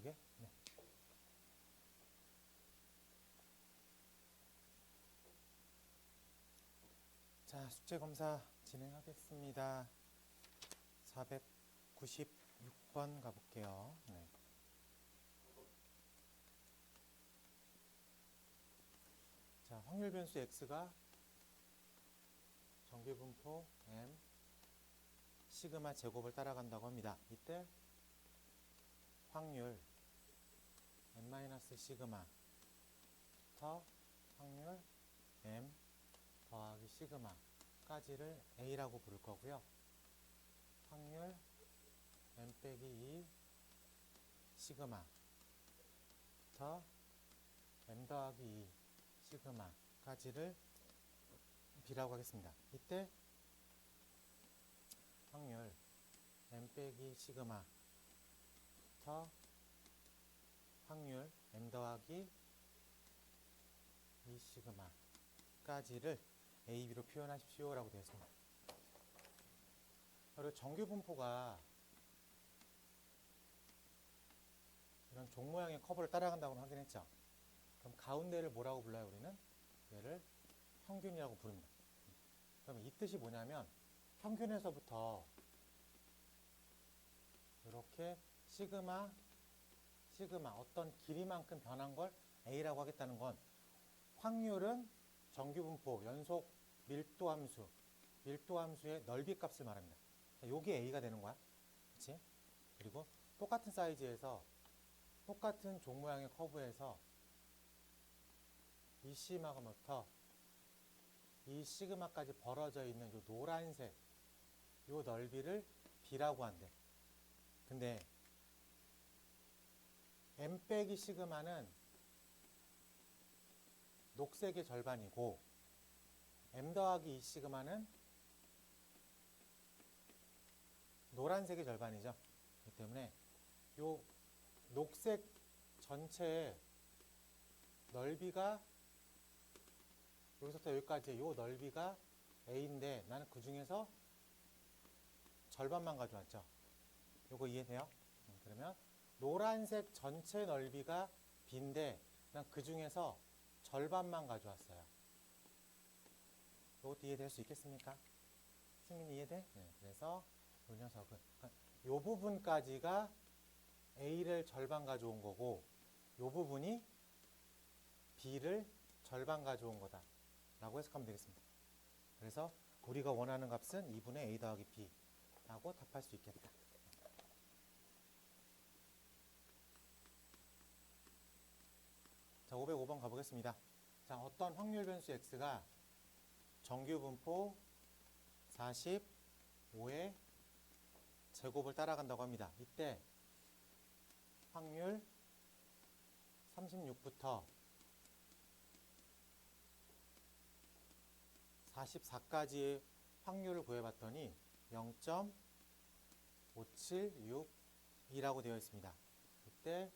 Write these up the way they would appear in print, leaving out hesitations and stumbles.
개? 네. 자, 숙제 검사 진행하겠습니다. 496번 가볼게요. 네. 자, 확률 변수 x가 정규분포 m 시그마 제곱을 따라간다고 합니다. 이때 확률 n-시그마부터 확률 m 더하기 시그마까지를 a라고 부를 거고요. 확률 m 빼기 2 시그마부터 m 더하기 2 시그마까지를 b라고 하겠습니다. 이때 확률 m 빼기 시그마부터 확률 m 더하기 2 시그마까지를 a, b로 표현하십시오 라고 되어 있습니다. 그리고 정규 분포가 이런 종 모양의 커브를 따라간다고 확인했죠. 그럼 가운데를 뭐라고 불러요? 우리는 얘를 평균이라고 부릅니다. 그러면 이 뜻이 뭐냐면 평균에서부터 이렇게 시그마 어떤 길이만큼 변한 걸 a라고 하겠다는 건 확률은 정규분포 연속 밀도함수의 넓이 값을 말합니다. 요게 a가 되는 거야. 그치? 그리고 똑같은 사이즈에서 똑같은 종 모양의 커브에서 이 시그마부터 이 시그마까지 벌어져 있는 요 노란색 요 넓이를 b라고 한대. 근데 m 빼기 시그마는 녹색의 절반이고 m 더하기 2 시그마는 노란색의 절반이죠. 그렇기 때문에 요 녹색 전체의 넓이가 여기서부터 여기까지 요 넓이가 a인데 나는 그 중에서 절반만 가져왔죠. 요거 이해돼요? 그러면 노란색 전체 넓이가 b인데 난 그 중에서 절반만 가져왔어요. 이것도 이해될 수 있겠습니까? 승민이 이해돼? 네. 그래서 이 녀석은 요 부분까지가 a를 절반 가져온 거고 요 부분이 b를 절반 가져온 거다 라고 해석하면 되겠습니다. 그래서 우리가 원하는 값은 2분의 a 더하기 b 라고 답할 수 있겠다. 자, 505번 가보겠습니다. 자, 어떤 확률 변수 x가 정규분포 45의 제곱을 따라간다고 합니다. 이때 확률 36부터 44까지의 확률을 구해봤더니 0.576이라고 되어 있습니다. 이때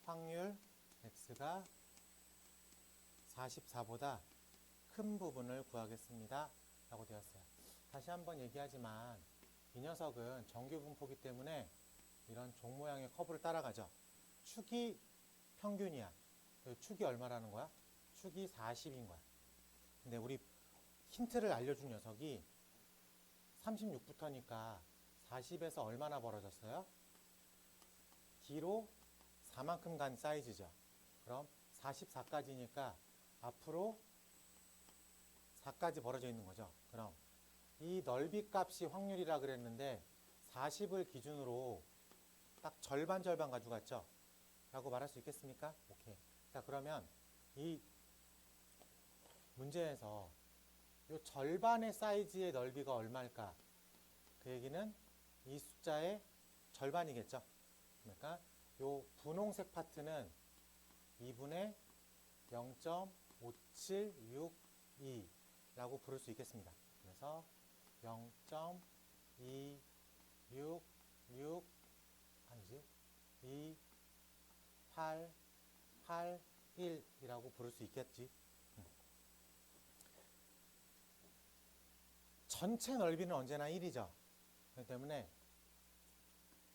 확률 x가 44보다 큰 부분을 구하겠습니다 라고 되었어요. 다시 한번 얘기하지만 이 녀석은 정규분포이기 때문에 이런 종 모양의 커브를 따라가죠. 축이 평균이야. 축이 얼마라는 거야? 축이 40인 거야. 근데 우리 힌트를 알려준 녀석이 36부터니까 40에서 얼마나 벌어졌어요? 뒤로 4만큼 간 사이즈죠. 그럼 44까지니까 앞으로 4까지 벌어져 있는 거죠. 그럼 이 넓이 값이 확률이라 그랬는데 40을 기준으로 딱 절반 가져갔죠. 라고 말할 수 있겠습니까? 오케이. 자, 그러면 이 문제에서 이 절반의 사이즈의 넓이가 얼마일까? 그 얘기는 이 숫자의 절반이겠죠. 그러니까 이 분홍색 파트는 2분의 0.5762라고 부를 수 있겠습니다. 그래서 0.266 아니지 2881이라고 부를 수 있겠지. 전체 넓이는 언제나 1이죠. 그렇기 때문에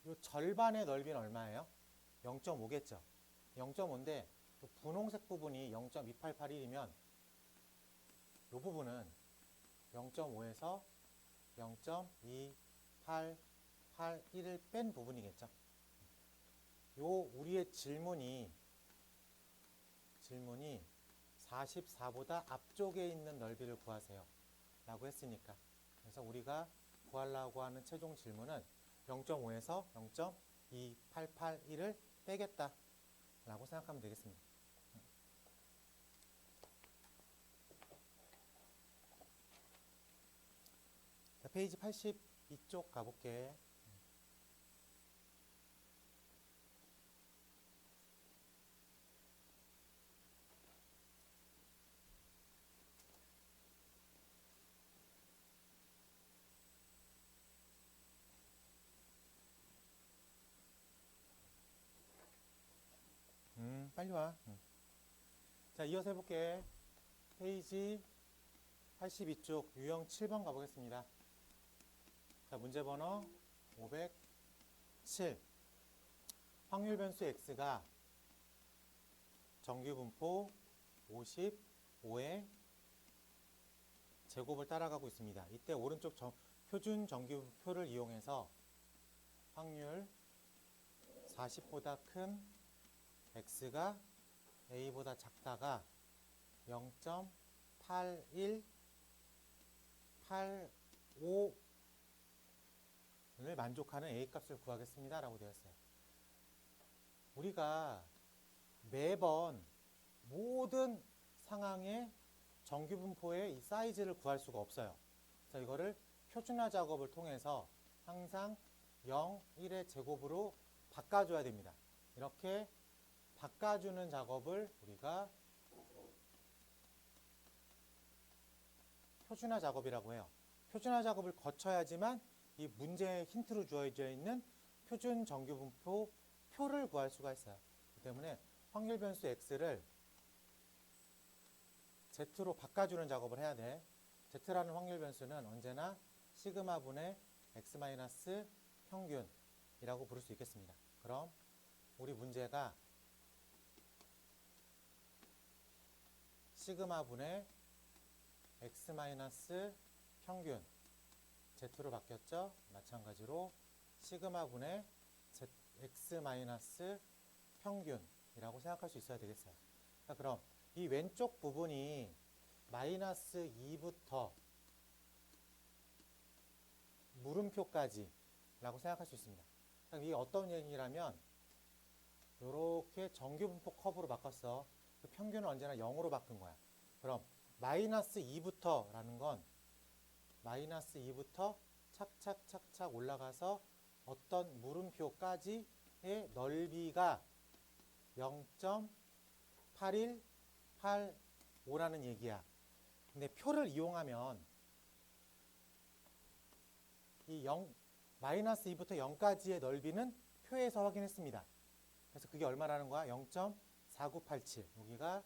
이 절반의 넓이는 얼마예요? 0.5겠죠. 0.5인데 분홍색 부분이 0.2881이면 이 부분은 0.5에서 0.2881을 뺀 부분이겠죠. 요 우리의 질문이 44보다 앞쪽에 있는 넓이를 구하세요 라고 했으니까, 그래서 우리가 구하려고 하는 최종 질문은 0.5에서 0.2881을 빼겠다 라고 생각하면 되겠습니다. 자, 페이지 82쪽 가볼게. 빨리 와. 자, 이어서 해볼게. 페이지 82쪽 유형 7번 가보겠습니다. 자, 문제 번호 507. 확률 변수 x가 정규분포 55의 제곱을 따라가고 있습니다. 이때 오른쪽 표준 정규분포를 이용해서 확률 40보다 큰 x가 a보다 작다가 0.8185를 만족하는 a값을 구하겠습니다 라고 되어 있어요. 우리가 매번 모든 상황의 정규분포의 이 사이즈를 구할 수가 없어요. 그래서 이거를 표준화 작업을 통해서 항상 0, 1의 제곱으로 바꿔줘야 됩니다. 이렇게 바꿔주는 작업을 우리가 표준화 작업이라고 해요. 표준화 작업을 거쳐야지만 이 문제의 힌트로 주어져 있는 표준 정규분포 표를 구할 수가 있어요. 그렇기 때문에 확률 변수 x를 z로 바꿔주는 작업을 해야 돼. z라는 확률 변수는 언제나 시그마분의 x 마이너스 평균이라고 부를 수 있겠습니다. 그럼 우리 문제가 시그마분의 x 마이너스 평균 z로 바뀌었죠. 마찬가지로 시그마분의 x 마이너스 평균이라고 생각할 수 있어야 되겠어요. 자, 그럼 이 왼쪽 부분이 마이너스 2부터 물음표까지 라고 생각할 수 있습니다. 이게 어떤 얘기냐면 이렇게 정규분포 커브로 바꿨어. 그 평균은 언제나 0으로 바꾼 거야. 그럼 마이너스 2부터 라는 건 마이너스 2부터 착착착착 올라가서 어떤 물음표까지의 넓이가 0.8185라는 얘기야. 근데 표를 이용하면 이 마이너스 2부터 0까지의 넓이는 표에서 확인했습니다. 그래서 그게 얼마라는 거야? 0.4987. 여기가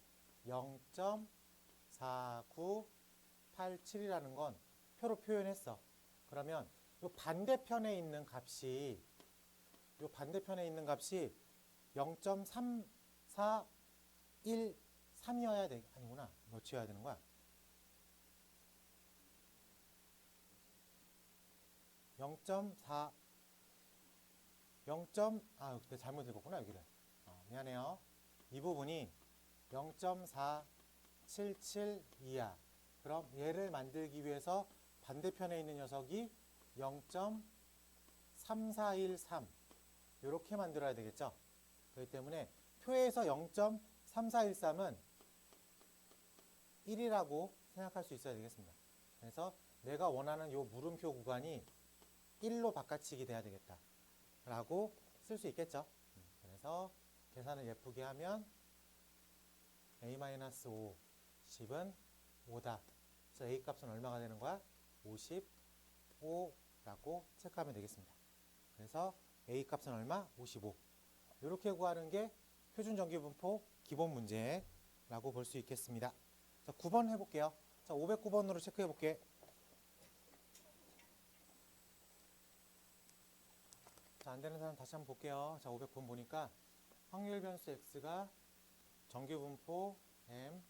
0.4987이라는 건 표로 표현했어. 그러면 이 반대편에 있는 값이 0.3413이어야 돼. 아니구나. 몇이어야 되는 거야? 0.4 내가 잘못 읽었구나 여기를. 미안해요. 이 부분이 0.477이야. 그럼 얘를 만들기 위해서 반대편에 있는 녀석이 0.3413 이렇게 만들어야 되겠죠. 그렇기 때문에 표에서 0.3413은 1이라고 생각할 수 있어야 되겠습니다. 그래서 내가 원하는 이 물음표 구간이 1로 바꿔치기 돼야 되겠다 라고 쓸 수 있겠죠. 그래서 계산을 예쁘게 하면 a-5 10은 5다. 그래서 a 값은 얼마가 되는 거야? 55라고 체크하면 되겠습니다. 그래서 a 값은 얼마? 55. 이렇게 구하는 게 표준 정규분포 기본 문제라고 볼 수 있겠습니다. 자, 9번 해볼게요. 자, 509번으로 체크해 볼게. 자, 안 되는 사람 다시 한번 볼게요. 자, 500번 보니까 확률 변수 x가 정규 분포 m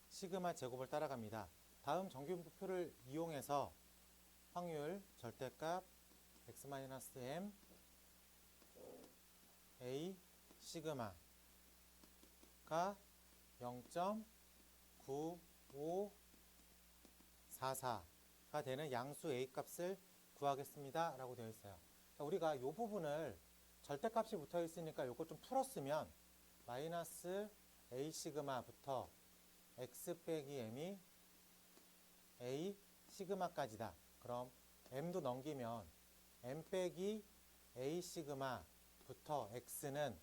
시그마 제곱을 따라갑니다. 다음 정규 분포표를 이용해서 확률 절대값 x-m a 시그마가 0.9544가 되는 양수 a 값을 구하겠습니다 라고 되어 있어요. 자, 우리가 이 부분을 절대값이 붙어 있으니까 이거 좀 풀었으면 마이너스 a 시그마부터 x 빼기 m이 a 시그마까지다. 그럼 m도 넘기면 m 빼기 a 시그마부터 x는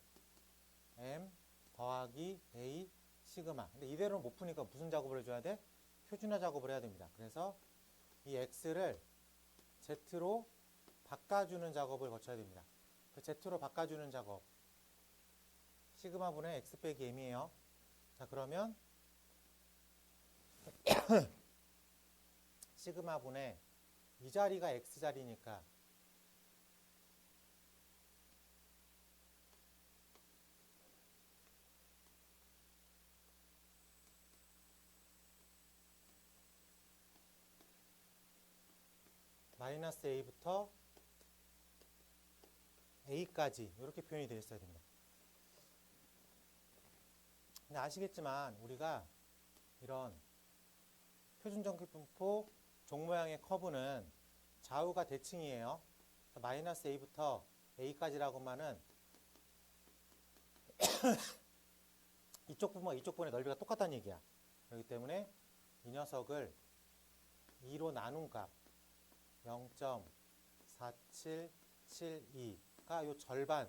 m 더하기 a 시그마. 근데 이대로는 못 푸니까 무슨 작업을 해줘야 돼? 표준화 작업을 해야 됩니다. 그래서 이 x를 z로 바꿔주는 작업을 거쳐야 됩니다. 그 z로 바꿔주는 작업 시그마분의 x 빼기 m이에요. 자, 그러면 시그마분의 이 자리가 x자리니까 마이너스 a부터 a까지 이렇게 표현이 되어 있어야 됩니다. 근데 아시겠지만 우리가 이런 표준정규분포 종 모양의 커브는 좌우가 대칭이에요. 마이너스 a부터 a까지라고만은 이쪽 부분과 이쪽 부분의 넓이가 똑같다는 얘기야. 그렇기 때문에 이 녀석을 2로 나눈 값 0.4772가 요 절반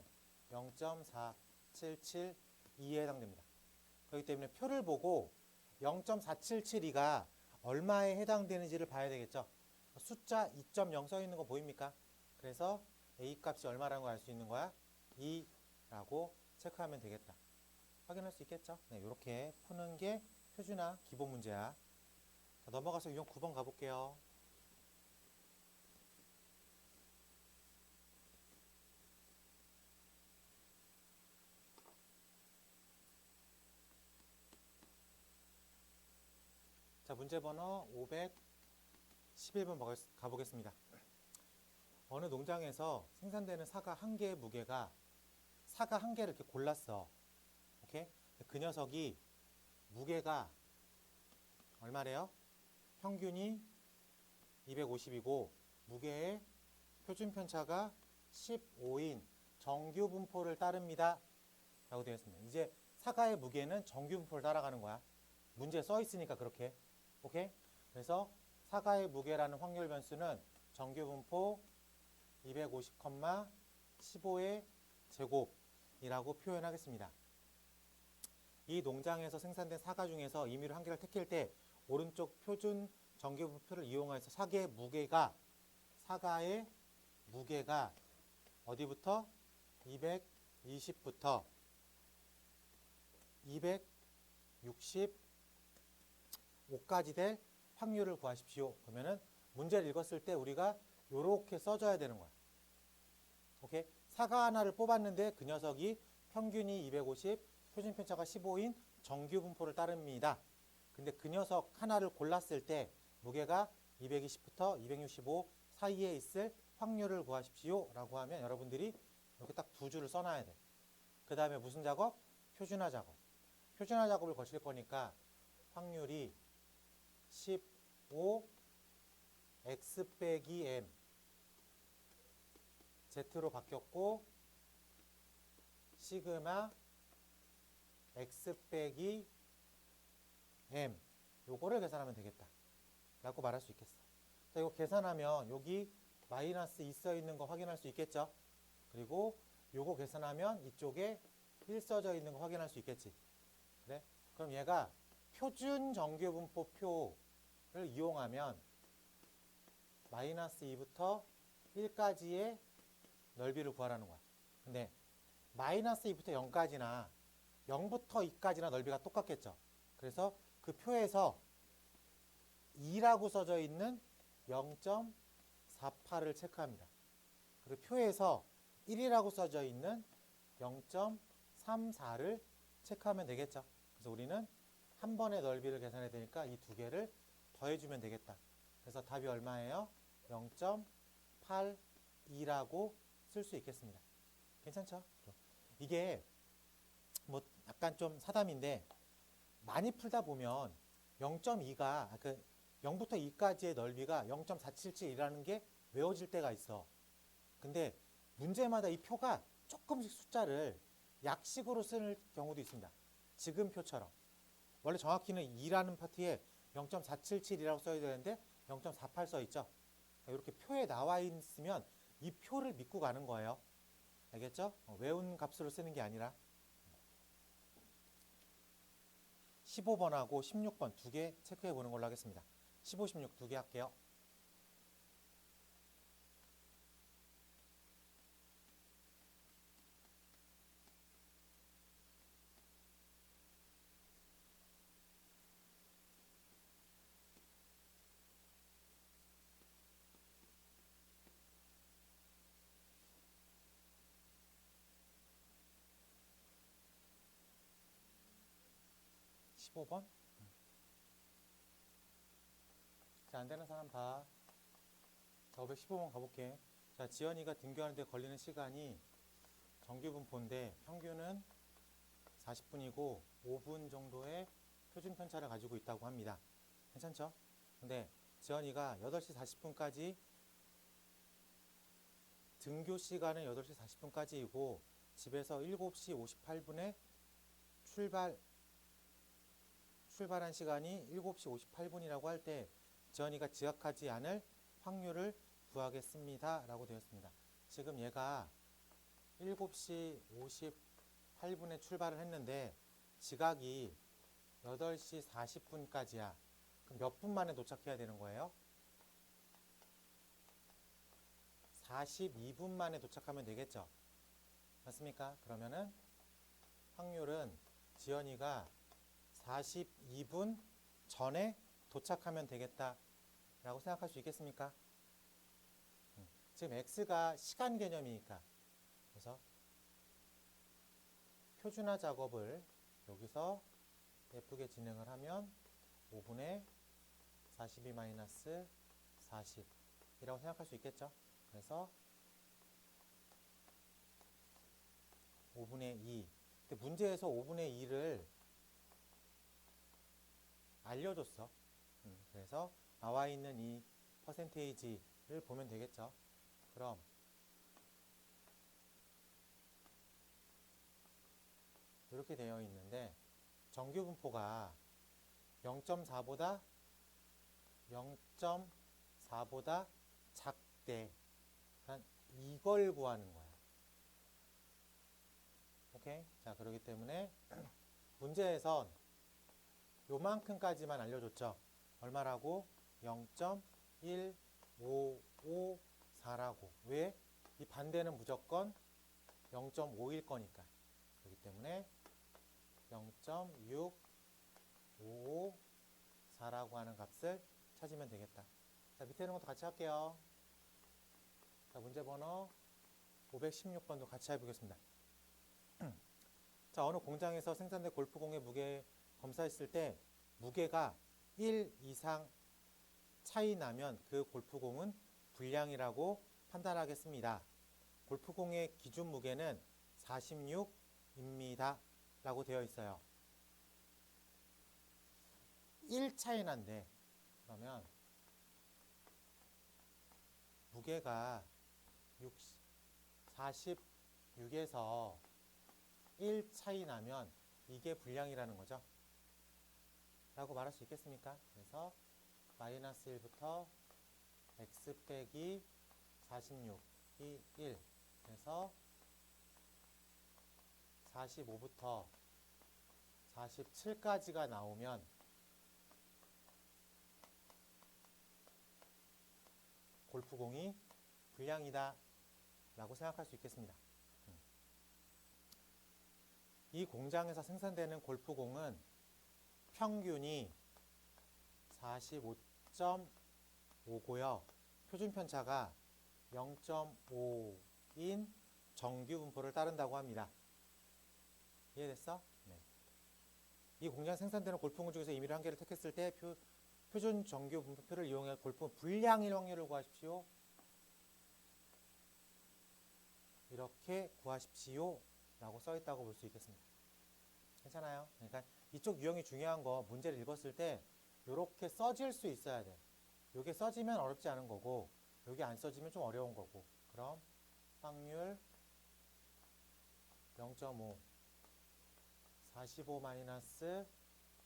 0.4772에 해당됩니다. 그렇기 때문에 표를 보고 0.4772가 얼마에 해당되는지를 봐야 되겠죠. 숫자 2.0 써 있는 거 보입니까? 그래서 a 값이 얼마라는 걸 알 수 있는 거야? 2라고 체크하면 되겠다. 확인할 수 있겠죠? 네, 이렇게 푸는 게 표준화 기본 문제야. 자, 넘어가서 유형 9번 가볼게요. 자, 문제 번호 511번 가보겠습니다. 어느 농장에서 생산되는 사과 한 개의 무게가 사과 한 개를 이렇게 골랐어. 오케이? 그 녀석이 무게가 얼마래요? 평균이 250이고 무게의 표준 편차가 15인 정규 분포를 따릅니다. 라고 되어 있습니다. 이제 사과의 무게는 정규 분포를 따라가는 거야. 문제에 써 있으니까 그렇게. 오케이? 그래서 사과의 무게라는 확률 변수는 정규 분포 250,15의 제곱이라고 표현하겠습니다. 이 농장에서 생산된 사과 중에서 임의로 한 개를 택할 때 오른쪽 표준 정규 분포를 이용해서 사과의 무게가 어디부터 220부터 265까지 될 확률을 구하십시오. 그러면은 문제를 읽었을 때 우리가 이렇게 써줘야 되는 거야. 오케이? 사과 하나를 뽑았는데 그 녀석이 평균이 250, 표준 편차가 15인 정규 분포를 따릅니다. 근데 그 녀석 하나를 골랐을 때 무게가 220부터 265 사이에 있을 확률을 구하십시오. 라고 하면 여러분들이 이렇게 딱 두 줄을 써놔야 돼. 그 다음에 무슨 작업? 표준화 작업. 표준화 작업을 거칠 거니까 확률이 15 x 빼기 m z로 바뀌었고 시그마 x 빼기 m 요거를 계산하면 되겠다 라고 말할 수 있겠어. 자, 이거 계산하면 여기 마이너스 2 써 있는 거 확인할 수 있겠죠. 그리고 요거 계산하면 이쪽에 1 써져 있는 거 확인할 수 있겠지. 그래? 그럼 얘가 표준 정규분포표를 이용하면 마이너스 2부터 1까지의 넓이를 구하라는 거야. 근데 마이너스 2부터 0까지나 0부터 2까지나 넓이가 똑같겠죠. 그래서 그 표에서 2라고 써져 있는 0.48을 체크합니다. 그리고 표에서 1이라고 써져 있는 0.34를 체크하면 되겠죠. 그래서 우리는 한 번의 넓이를 계산해야 되니까 이 두 개를 더해주면 되겠다. 그래서 답이 얼마예요? 0.82라고 쓸 수 있겠습니다. 괜찮죠? 이게 뭐 약간 좀 사담인데 많이 풀다 보면 0.2가 0부터 2까지의 넓이가 0.477이라는 게 외워질 때가 있어. 근데 문제마다 이 표가 조금씩 숫자를 약식으로 쓰는 경우도 있습니다. 지금 표처럼. 원래 정확히는 2라는 파트에 0.477이라고 써야 되는데 0.48 써 있죠. 이렇게 표에 나와 있으면 이 표를 믿고 가는 거예요. 알겠죠? 외운 값으로 쓰는 게 아니라. 15번하고 16번 두 개 체크해 보는 걸로 하겠습니다. 15, 16 두 개 할게요. 자, 15번. 자, 안 되는 사람 봐. 자, 515번 가볼게. 자, 지연이가 등교하는데 걸리는 시간이 정규분포인데 평균은 40분이고 5분 정도의 표준 편차를 가지고 있다고 합니다. 괜찮죠? 근데 지연이가 8시 40분까지 등교 시간은 8시 40분까지이고 집에서 7시 58분에 출발한 시간이 7시 58분이라고 할 때 지연이가 지각하지 않을 확률을 구하겠습니다. 라고 되었습니다. 지금 얘가 7시 58분에 출발을 했는데 지각이 8시 40분까지야. 그럼 몇 분 만에 도착해야 되는 거예요? 42분 만에 도착하면 되겠죠? 맞습니까? 그러면은 확률은 지연이가 42분 전에 도착하면 되겠다라고 생각할 수 있겠습니까? 지금 X가 시간 개념이니까. 그래서 표준화 작업을 여기서 예쁘게 진행을 하면 5분의 42-40이라고 생각할 수 있겠죠? 그래서 5분의 2. 근데 문제에서 5분의 2를 알려줬어. 그래서 나와 있는 이 퍼센테이지를 보면 되겠죠. 그럼 이렇게 되어 있는데 정규 분포가 0.4보다 작대. 그러니까 이걸 구하는 거야. 오케이? 자, 그렇기 때문에 문제에선 요만큼까지만 알려줬죠. 얼마라고? 0.1554라고. 왜? 이 반대는 무조건 0.5일 거니까. 그렇기 때문에 0.6554라고 하는 값을 찾으면 되겠다. 자, 밑에 있는 것도 같이 할게요. 자, 문제 번호 516번도 같이 해보겠습니다. 자, 어느 공장에서 생산된 골프공의 무게 검사했을 때 무게가 1 이상 차이 나면 그 골프공은 불량이라고 판단하겠습니다. 골프공의 기준 무게는 46입니다. 라고 되어 있어요. 1 차이 난대. 그러면 무게가 46에서 1 차이 나면 이게 불량이라는 거죠. 라고 말할 수 있겠습니까? 그래서 마이너스 1부터 x 빼기 46이 1. 그래서 45부터 47까지가 나오면 골프공이 불량이다 라고 생각할 수 있겠습니다. 이 공장에서 생산되는 골프공은 평균이 45.5고요. 표준 편차가 0.5인 정규 분포를 따른다고 합니다. 이해됐어? 네. 이 공장 생산되는 골프공 중에서 임의로 한 개를 택했을 때 표준 정규 분포표를 이용해 골프 불량일 확률을 구하십시오. 이렇게 구하십시오 라고 써 있다고 볼 수 있겠습니다. 괜찮아요? 그러니까 이쪽 유형이 중요한 거 문제를 읽었을 때 이렇게 써질 수 있어야 돼. 이게 써지면 어렵지 않은 거고 여기 안 써지면 좀 어려운 거고. 그럼 확률 0.5 45 마이너스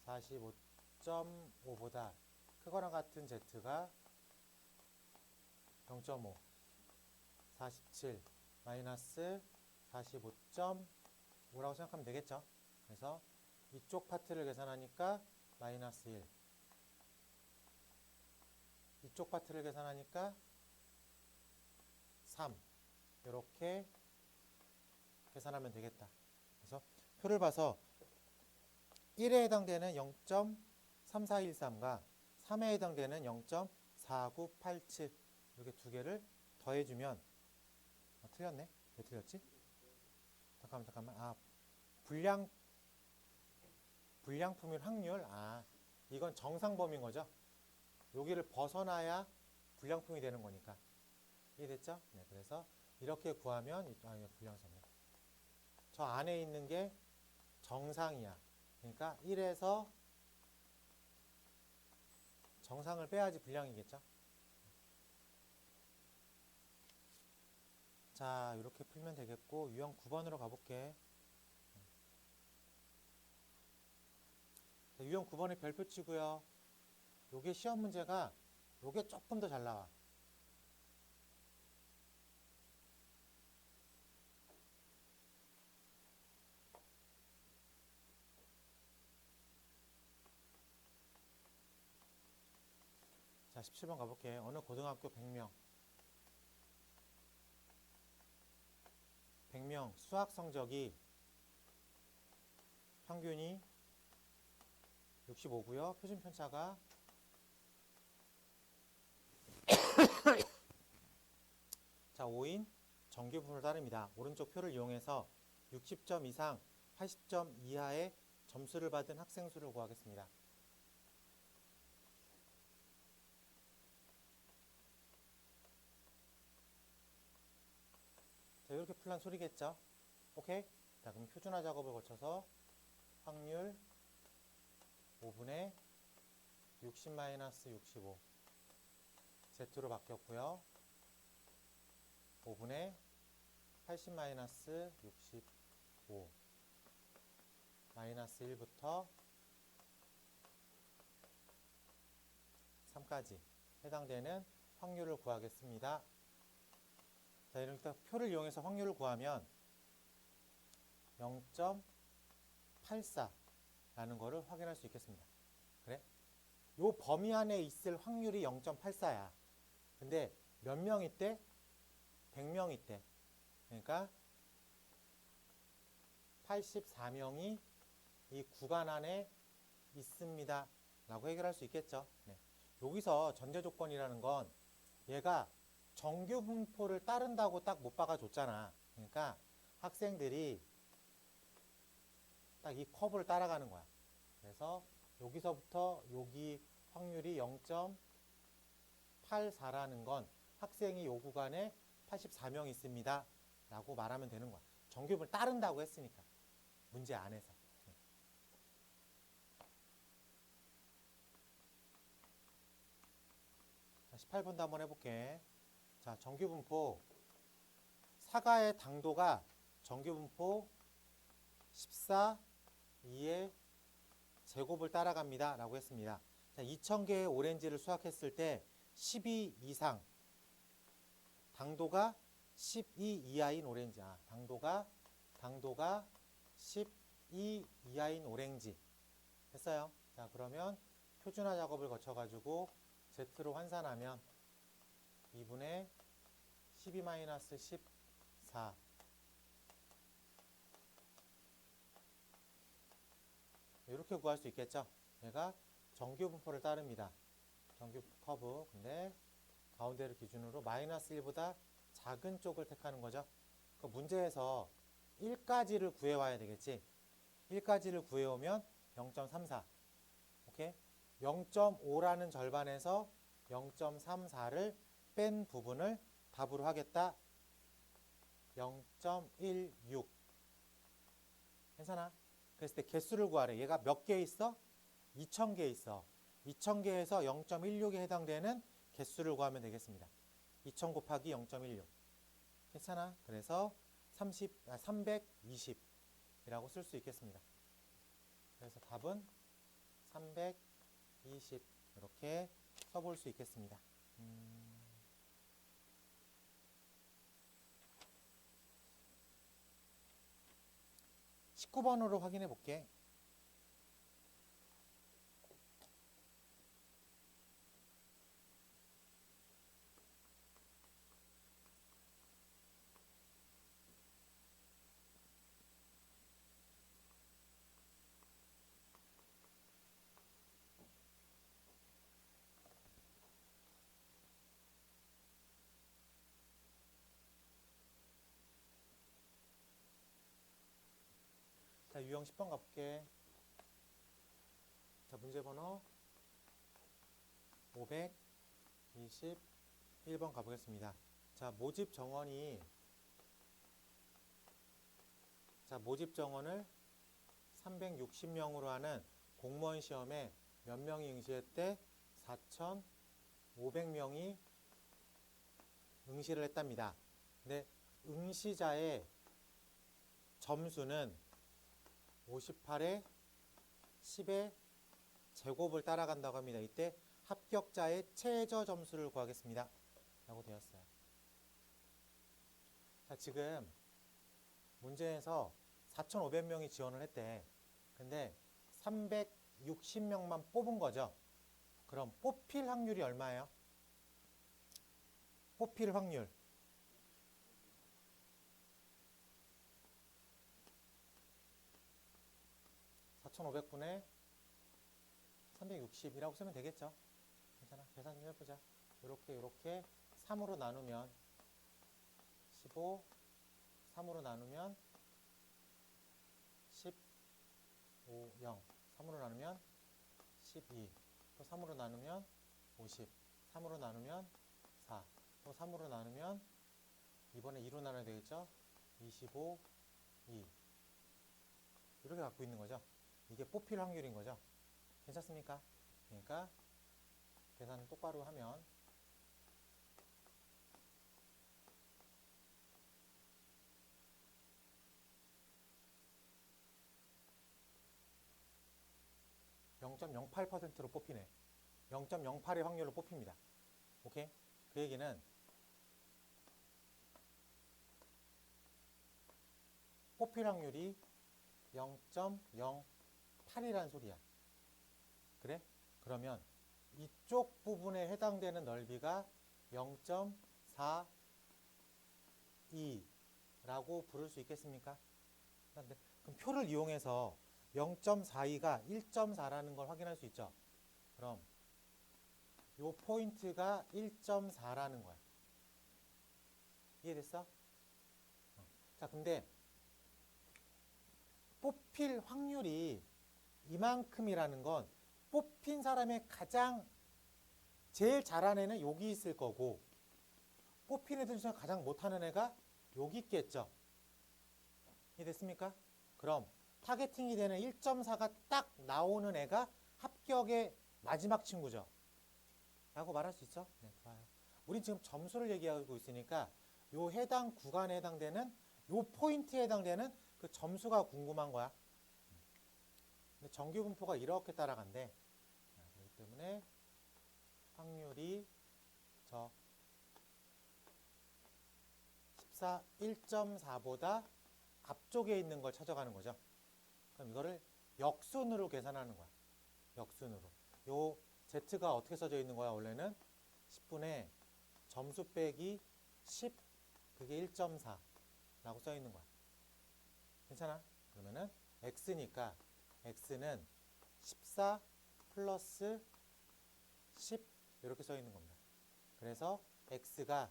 45.5보다 크거나 같은 Z가 0.5 47 마이너스 45.5라고 생각하면 되겠죠. 그래서 이쪽 파트를 계산하니까 마이너스 1 이쪽 파트를 계산하니까 3 이렇게 계산하면 되겠다. 그래서 표를 봐서 1에 해당되는 0.3413과 3에 해당되는 0.4987 이렇게 두 개를 더해주면 틀렸네. 왜 틀렸지? 잠깐만. 불량품일 확률. 이건 정상범위인 거죠. 여기를 벗어나야 불량품이 되는 거니까. 이해됐죠? 네, 그래서 이렇게 구하면 불량성이야. 저 안에 있는 게 정상이야. 그러니까 1에서 정상을 빼야지 불량이겠죠? 자, 이렇게 풀면 되겠고 유형 9번으로 가볼게. 자, 유형 9번의 별표 치고요. 요게 시험 문제가 요게 조금 더 잘 나와. 자, 17번 가볼게. 어느 고등학교 100명 수학 성적이 평균이 65고요. 표준 편차가 자, 5인 정규 분포를 따릅니다. 오른쪽 표를 이용해서 60점 이상 80점 이하의 점수를 받은 학생 수를 구하겠습니다. 자, 이렇게 풀란 소리겠죠? 오케이? 자, 그럼 표준화 작업을 거쳐서 확률 5분의 60-65 Z로 바뀌었고요. 5분의 80-65 마이너스 1부터 3까지 해당되는 확률을 구하겠습니다. 자, 이렇게 표를 이용해서 확률을 구하면 0.84라는 거를 확인할 수 있겠습니다. 그래? 요 범위 안에 있을 확률이 0.84야. 근데 몇 명 있대? 100명 있대. 그러니까 84명이 이 구간 안에 있습니다. 라고 해결할 수 있겠죠. 네. 여기서 전제 조건이라는 건 얘가 정규 분포를 따른다고 딱 못 박아줬잖아. 그러니까 학생들이 딱 이 커브를 따라가는 거야. 그래서 여기서부터 여기 확률이 0.84라는 건 학생이 요 구간에 84명 있습니다. 라고 말하면 되는 거야. 정규 분포를 따른다고 했으니까. 문제 안에서. 네. 자, 18번도 한번 해볼게. 자, 정규분포 사과의 당도가 정규분포 14, 2의 제곱을 따라갑니다. 라고 했습니다. 자, 2000개의 오렌지를 수확했을 때 12 이상 당도가 12 이하인 오렌지. 당도가 12 이하인 오렌지. 됐어요. 자, 그러면 표준화 작업을 거쳐가지고 Z로 환산하면 2분의 12-14 이렇게 구할 수 있겠죠. 얘가 정규 분포를 따릅니다. 정규 커브. 근데 가운데를 기준으로 마이너스 1보다 작은 쪽을 택하는 거죠. 그 문제에서 1까지를 구해와야 되겠지. 1까지를 구해오면 0.34. 오케이? 0.5라는 절반에서 0.34를 뺀 부분을 답으로 하겠다. 0.16. 괜찮아? 그랬을 때 개수를 구하래. 얘가 몇 개 있어? 2000개 있어. 2000개에서 0.16에 해당되는 개수를 구하면 되겠습니다. 2000 곱하기 0.16. 괜찮아? 그래서 320이라고 쓸 수 있겠습니다. 그래서 답은 320 이렇게 써볼 수 있겠습니다. 19번으로 확인해 볼게. 자, 유형 10번 가볼게. 자, 문제 번호 521번 가보겠습니다. 자, 모집 정원을 360명으로 하는 공무원 시험에 몇 명이 응시했대? 4,500명이 응시를 했답니다. 근데 응시자의 점수는 58에 10의 제곱을 따라간다고 합니다. 이때 합격자의 최저 점수를 구하겠습니다. 라고 되었어요. 자, 지금 문제에서 4,500명이 지원을 했대. 근데 360명만 뽑은 거죠. 그럼 뽑힐 확률이 얼마예요? 뽑힐 확률. 4,500분의 360이라고 쓰면 되겠죠. 괜찮아. 계산 좀 해보자. 이렇게 3으로 나누면 15, 3으로 나누면 15, 0, 3으로 나누면 12, 또 3으로 나누면 50, 3으로 나누면 4, 또 3으로 나누면 이번에 2로 나눠야 되겠죠. 25, 2 이렇게 갖고 있는 거죠. 이게 뽑힐 확률인 거죠. 괜찮습니까? 그러니까 계산을 똑바로 하면 0.08%로 뽑히네. 0.08의 확률로 뽑힙니다. 오케이? 그 얘기는 뽑힐 확률이 0.08이라는 소리야. 그래? 그러면 이쪽 부분에 해당되는 넓이가 0.42라고 부를 수 있겠습니까? 그럼 표를 이용해서 0.42가 1.4라는 걸 확인할 수 있죠. 그럼 요 포인트가 1.4라는 거야. 이해됐어? 자, 근데 뽑힐 확률이 이만큼이라는 건 뽑힌 사람의 가장 제일 잘하는 애는 여기 있을 거고 뽑힌 애들 중에 가장 못하는 애가 여기 있겠죠. 이해됐습니까? 그럼 타겟팅이 되는 1.4가 딱 나오는 애가 합격의 마지막 친구죠. 라고 말할 수 있죠? 네, 좋아요. 우린 지금 점수를 얘기하고 있으니까 요 해당 구간에 해당되는 요 포인트에 해당되는 그 점수가 궁금한 거야. 근데 정규 분포가 이렇게 따라간대. 그렇기 때문에 확률이 저 1.4보다 앞쪽에 있는 걸 찾아가는 거죠. 그럼 이거를 역순으로 계산하는 거야. 역순으로. 요 Z가 어떻게 써져 있는 거야? 원래는 10분의 점수 빼기 10, 그게 1.4라고 써 있는 거야. 괜찮아? 그러면은 X니까 X는 14 플러스 10 이렇게 써 있는 겁니다. 그래서 X가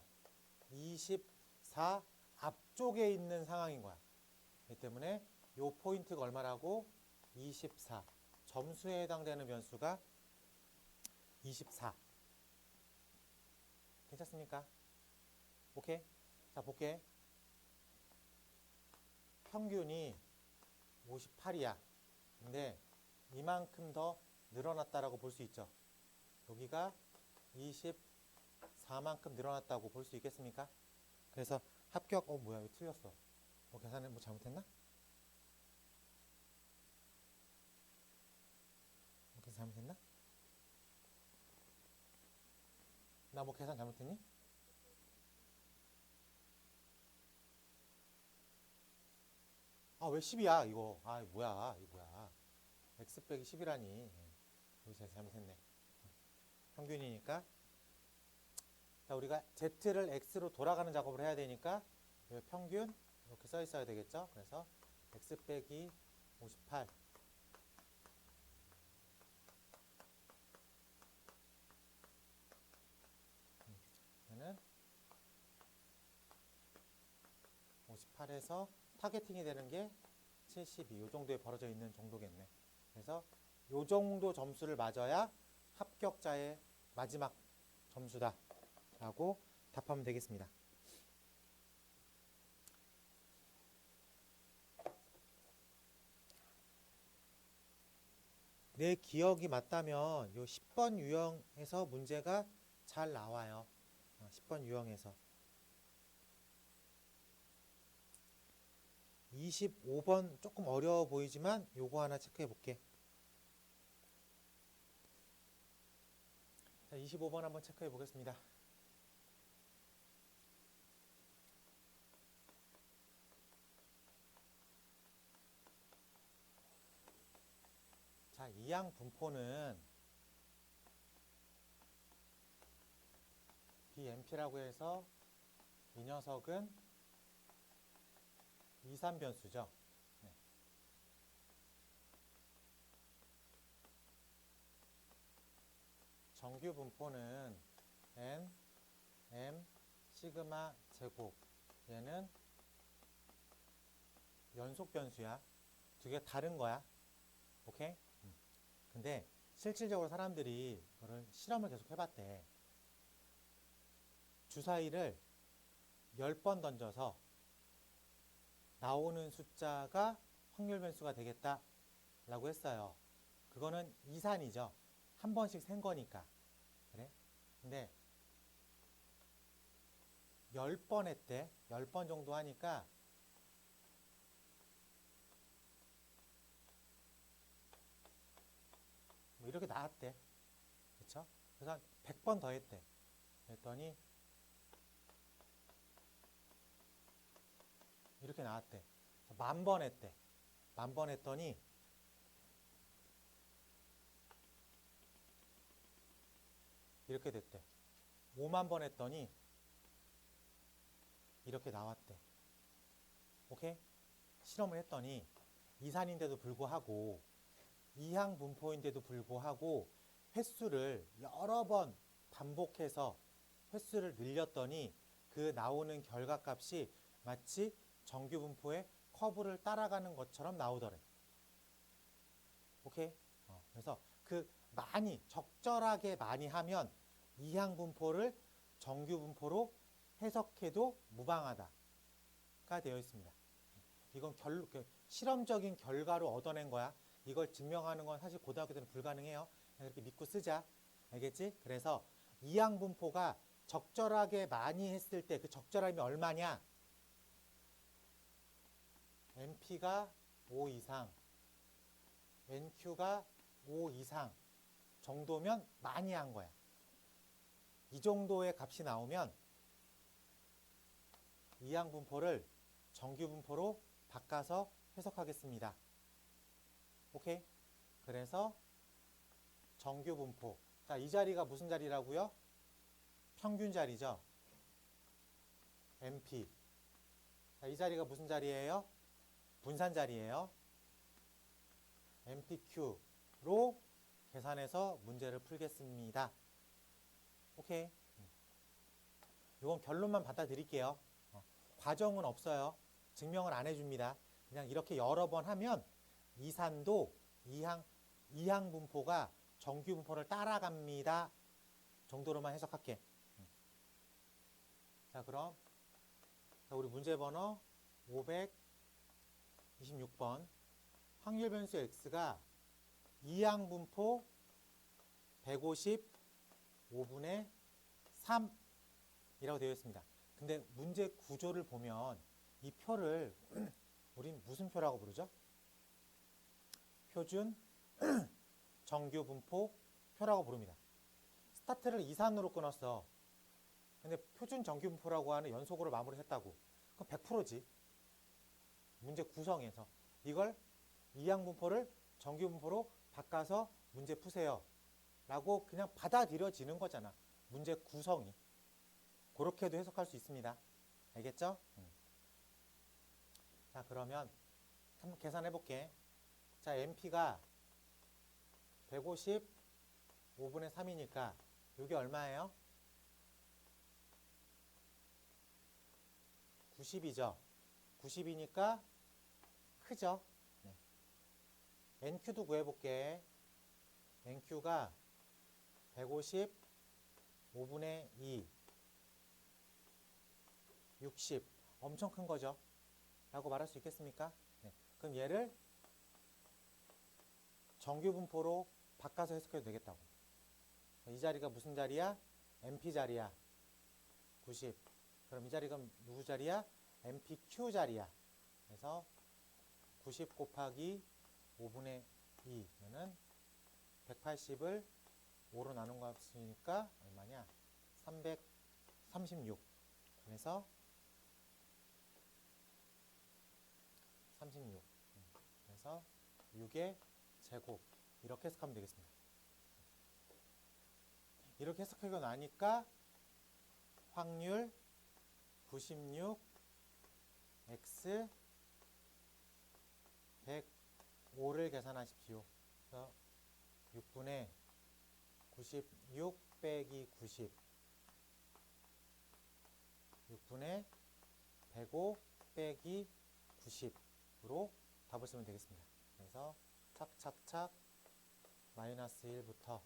24 앞쪽에 있는 상황인 거야. 그렇기 때문에 요 포인트가 얼마라고? 24. 점수에 해당되는 변수가 24. 괜찮습니까? 오케이? 자, 볼게. 평균이 58이야. 근데 이만큼 더 늘어났다라고 볼 수 있죠. 여기가 24만큼 늘어났다고 볼 수 있겠습니까? 그래서 합격, 뭐야, 이거 틀렸어. 뭐 계산을 뭐 잘못했나? 뭐 계산 잘못했나? 나 뭐 계산 잘못했니? 아, 왜 10이야, 이거. 아, 뭐야, 이거 뭐야. x 빼기 10이라니. 여기서 잘못했네. 평균이니까. 자, 우리가 z를 x로 돌아가는 작업을 해야 되니까 평균 이렇게 써 있어야 되겠죠. 그래서 x 빼기 58. 얘는 58에서 타겟팅이 되는 게 72. 이 정도에 벌어져 있는 정도겠네. 그래서 이 정도 점수를 맞아야 합격자의 마지막 점수다 라고 답하면 되겠습니다. 내 기억이 맞다면 요 10번 유형에서 문제가 잘 나와요. 10번 유형에서 25번 조금 어려워 보이지만 요거 하나 체크해 볼게. 자, 25번 한번 체크해 보겠습니다. 자, 이항 분포는 BMP라고 해서 이 녀석은 2, 3변수죠. 네. 정규 분포는 N, M, 시그마 제곱. 얘는 연속 변수야. 두 개 다른 거야. 오케이? 근데 실질적으로 사람들이 이거를 실험을 계속 해봤대. 주사위를 10번 던져서 나오는 숫자가 확률 변수가 되겠다 라고 했어요. 그거는 이산이죠. 한 번씩 센 거니까. 그래? 근데 10번 했대. 10번 정도 하니까 뭐 이렇게 나왔대. 그쵸? 그래서 한 100번 더 했대. 그랬더니 이렇게 나왔대. 10,000번 했대. 10,000번 했더니 이렇게 됐대. 5만 번 했더니 이렇게 나왔대. 오케이? 실험을 했더니 이산인데도 불구하고 이항 분포인데도 불구하고 횟수를 여러 번 반복해서 횟수를 늘렸더니 그 나오는 결과값이 마치 정규 분포의 커브를 따라가는 것처럼 나오더래. 오케이? 그래서 그 많이 적절하게 많이 하면 이항 분포를 정규 분포로 해석해도 무방하다가 되어 있습니다. 이건 실험적인 결과로 얻어낸 거야. 이걸 증명하는 건 사실 고등학교 때는 불가능해요. 그렇게 믿고 쓰자. 알겠지? 그래서 이항 분포가 적절하게 많이 했을 때 그 적절함이 얼마냐? NP가 5 이상, NQ가 5 이상 정도면 많이 한 거야. 이 정도의 값이 나오면 이항 분포를 정규 분포로 바꿔서 해석하겠습니다. 오케이? 그래서 정규 분포. 자, 이 자리가 무슨 자리라고요? 평균 자리죠. MP. 자, 이 자리가 무슨 자리예요? 분산 자리예요. MPQ로 계산해서 문제를 풀겠습니다. 오케이. 이건 결론만 받아들일게요. 과정은 없어요. 증명을 안 해줍니다. 그냥 이렇게 여러 번 하면 이산도 이항 분포가 정규 분포를 따라갑니다. 정도로만 해석할게. 자, 그럼 우리 문제 번호 526번. 확률 변수 x가 이항 분포 155분의 3이라고 되어 있습니다. 근데 문제 구조를 보면 이 표를 우린 무슨 표라고 부르죠? 표준 정규 분포 표라고 부릅니다. 스타트를 이산으로 끊었어. 근데 표준 정규 분포라고 하는 연속으로 마무리했다고. 그럼 100%지. 문제 구성에서 이걸 이항 분포를 정규 분포로 바꿔서 문제 푸세요 라고 그냥 받아들여지는 거잖아. 문제 구성이. 그렇게도 해석할 수 있습니다. 알겠죠? 자, 그러면 한번 계산해 볼게. 자, MP가 155분의 3이니까 이게 얼마예요? 90이죠. 90이니까 크죠. 네. NQ도 구해볼게. NQ가 155분의 2, 60. 엄청 큰 거죠. 라고 말할 수 있겠습니까? 네. 그럼 얘를 정규 분포로 바꿔서 해석해도 되겠다고. 이 자리가 무슨 자리야? MP 자리야. 90. 그럼 이 자리가 누구 자리야? MPQ 자리야. 그래서 90 곱하기 5분의 2는 180을 5로 나눈 거 없으니까 얼마냐? 336. 그래서 36. 그래서 6의 제곱. 이렇게 해석하면 되겠습니다. 이렇게 해석하고 나니까 확률 96 x 105를 계산하십시오. 그래서 6분의 96 빼기 90 6분의 105 빼기 90으로 답을 쓰면 되겠습니다. 그래서 착착착 마이너스 1부터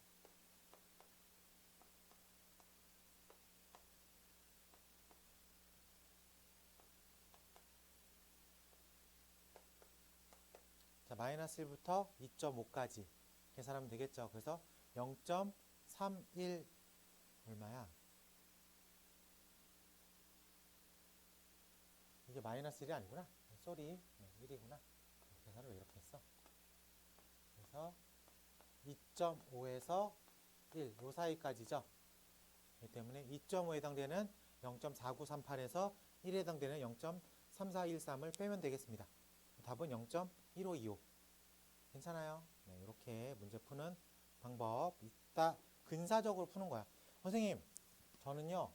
자, 마이너스 1부터 2.5까지 계산하면 되겠죠. 그래서 0.31 얼마야? 이게 마이너스 1이 아니구나. 쏘리. 1이구나. 계산을 왜 이렇게 했어? 그래서 2.5에서 1, 요 사이까지죠. 그렇기 때문에 2.5에 해당되는 0.4938에서 1에 해당되는 0.3413을 빼면 되겠습니다. 답은 0.1525. 괜찮아요? 네, 이렇게 문제 푸는 방법 이따 근사적으로 푸는 거야. 선생님, 저는요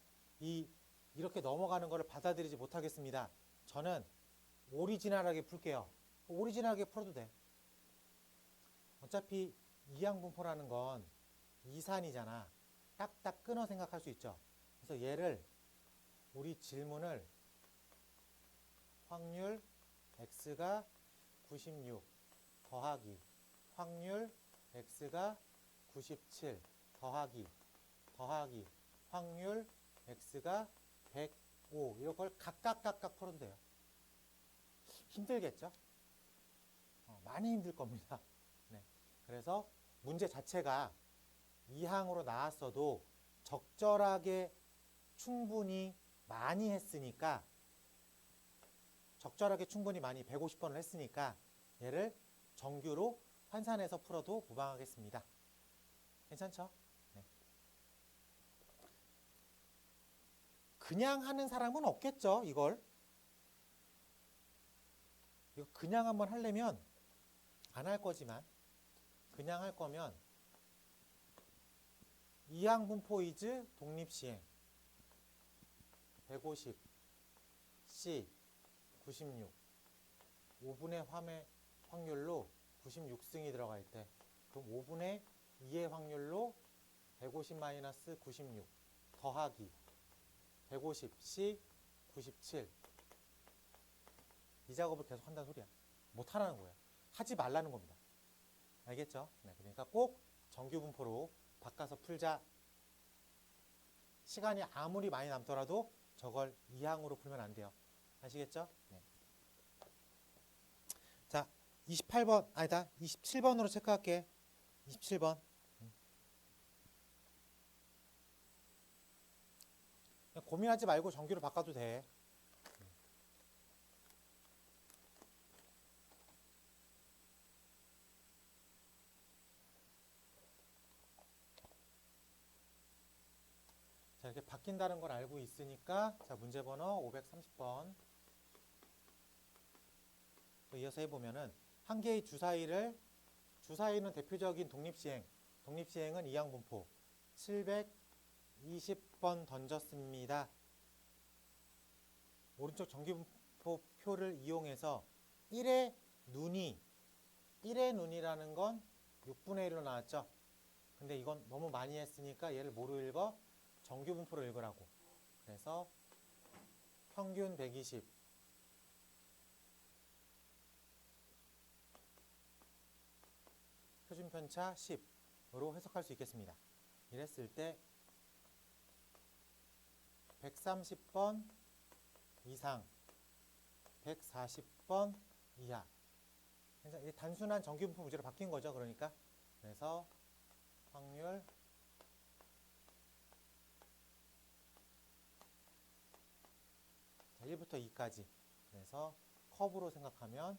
이렇게 넘어가는 거를 받아들이지 못하겠습니다. 저는 오리지널하게 풀게요. 오리지널하게 풀어도 돼. 어차피 이항분포라는 건 이산이잖아. 딱딱 끊어 생각할 수 있죠. 그래서 얘를 우리 질문을 확률 x가 96 더하기 확률 x가 97 더하기 확률 x가 105 이걸 각각 풀어도 돼요. 힘들겠죠? 많이 힘들 겁니다. 네. 그래서 문제 자체가 이항으로 나왔어도 적절하게 충분히 많이 했으니까 적절하게 충분히 많이 150번을 했으니까 얘를 정규로 환산해서 풀어도 무방하겠습니다. 괜찮죠? 네. 그냥 하는 사람은 없겠죠, 이걸. 이거 그냥 한번 하려면 안 할 거지만 그냥 할 거면 이항분포 이즈 독립시행 150 C 96 5분의 확률로 96승이 들어갈 때 그럼 5분의 2의 확률로 150-96 더하기 150 C 97 이 작업을 계속 한다는 소리야. 못 하라는 거야. 하지 말라는 겁니다. 알겠죠? 네, 그러니까 꼭 정규 분포로 바꿔서 풀자. 시간이 아무리 많이 남더라도 저걸 이항으로 풀면 안 돼요. 아시겠죠? 네. 자, 28번, 아니다, 27번으로 체크할게. 27번. 고민하지 말고 정규로 바꿔도 돼. 자, 이렇게 바뀐다는 걸 알고 있으니까, 자, 문제 번호 530번. 이어서 해보면은, 한 개의 주사위는 대표적인 독립시행. 독립시행은 이항분포. 720번 던졌습니다. 오른쪽 정규분포 표를 이용해서 1의 눈이라는 건 6분의 1로 나왔죠. 근데 이건 너무 많이 했으니까 얘를 뭐로 읽어? 정규분포로 읽으라고. 그래서 평균 120, 표준편차 10으로 해석할 수 있겠습니다. 이랬을 때 130번 이상, 140번 이하. 그래서 단순한 정규분포 문제로 바뀐 거죠. 그러니까 그래서 확률 자, 1부터 2까지. 그래서 커브로 생각하면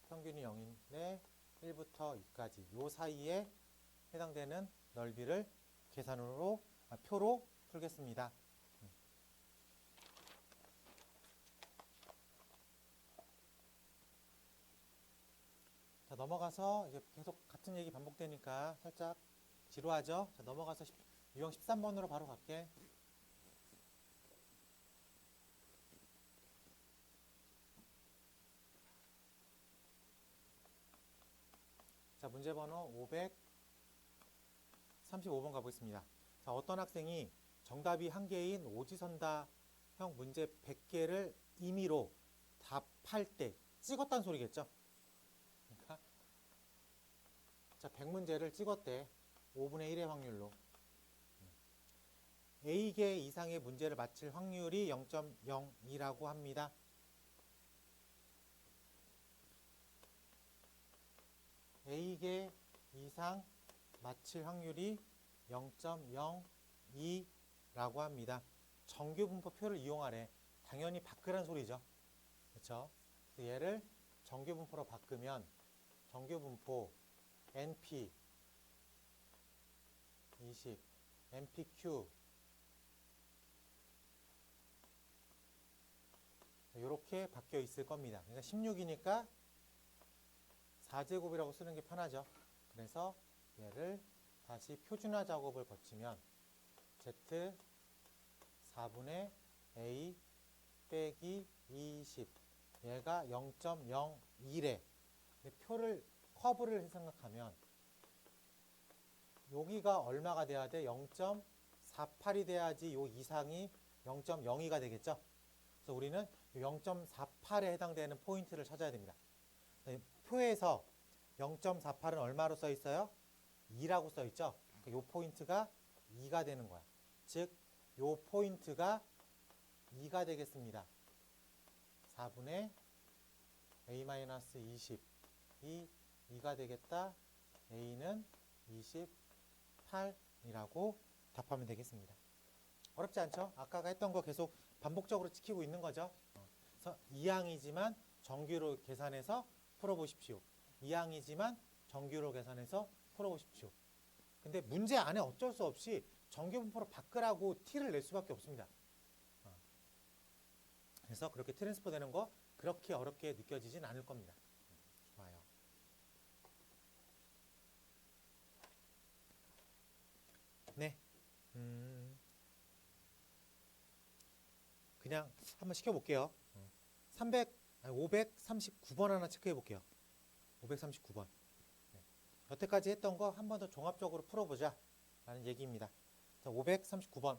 평균이 0인데 1부터 2까지 요 사이에 해당되는 넓이를 표로 풀겠습니다. 자, 넘어가서 이제 계속 같은 얘기 반복되니까 살짝 지루하죠? 자, 넘어가서 유형 13번으로 바로 갈게. 자, 문제 번호 535번 가보겠습니다. 자, 어떤 학생이 정답이 한 개인 오지선다형 문제 100개를 임의로 답할 때 찍었다는 소리겠죠? 그러니까 자, 100문제를 찍었대. 5분의 1의 확률로. A개 이상의 문제를 맞힐 확률이 0.02라고 합니다. A개 이상 맞힐 확률이 0.02라고 합니다. 정규분포표를 이용하래. 당연히 바꾸란 소리죠. 그렇죠? 얘를 정규분포로 바꾸면 정규분포 NP 20, NPQ 이렇게 바뀌어 있을 겁니다. 그러니까 16이니까 4제곱이라고 쓰는 게 편하죠. 그래서 얘를 다시 표준화 작업을 거치면 Z 4분의 A 빼기 20 얘가 0.01에 커브를 생각하면 여기가 얼마가 돼야 돼? 0.48이 돼야지 요 이상이 0.02가 되겠죠. 그래서 우리는 0.48에 해당되는 포인트를 찾아야 됩니다. 표에서 0.48은 얼마로 써 있어요? 2라고 써 있죠. 요 포인트가 2가 되는 거야. 즉, 요 포인트가 2가 되겠습니다. 4분의 A-20이 2가 되겠다. A는 28이라고 답하면 되겠습니다. 어렵지 않죠? 아까 했던 거 계속 반복적으로 지키고 있는 거죠. 그래서 이항이지만 정규로 계산해서 풀어보십시오. 이항이지만 정규로 계산해서 풀어보십시오. 근데 문제 안에 어쩔 수 없이 정규분포로 바꾸라고 T를 낼 수밖에 없습니다. 그래서 그렇게 트랜스포 되는 거 그렇게 어렵게 느껴지진 않을 겁니다. 좋아요. 네. 그냥 한번 시켜볼게요. 539번 하나 체크해 볼게요. 539번. 네. 여태까지 했던 거 한 번 더 종합적으로 풀어보자 라는 얘기입니다. 자, 539번.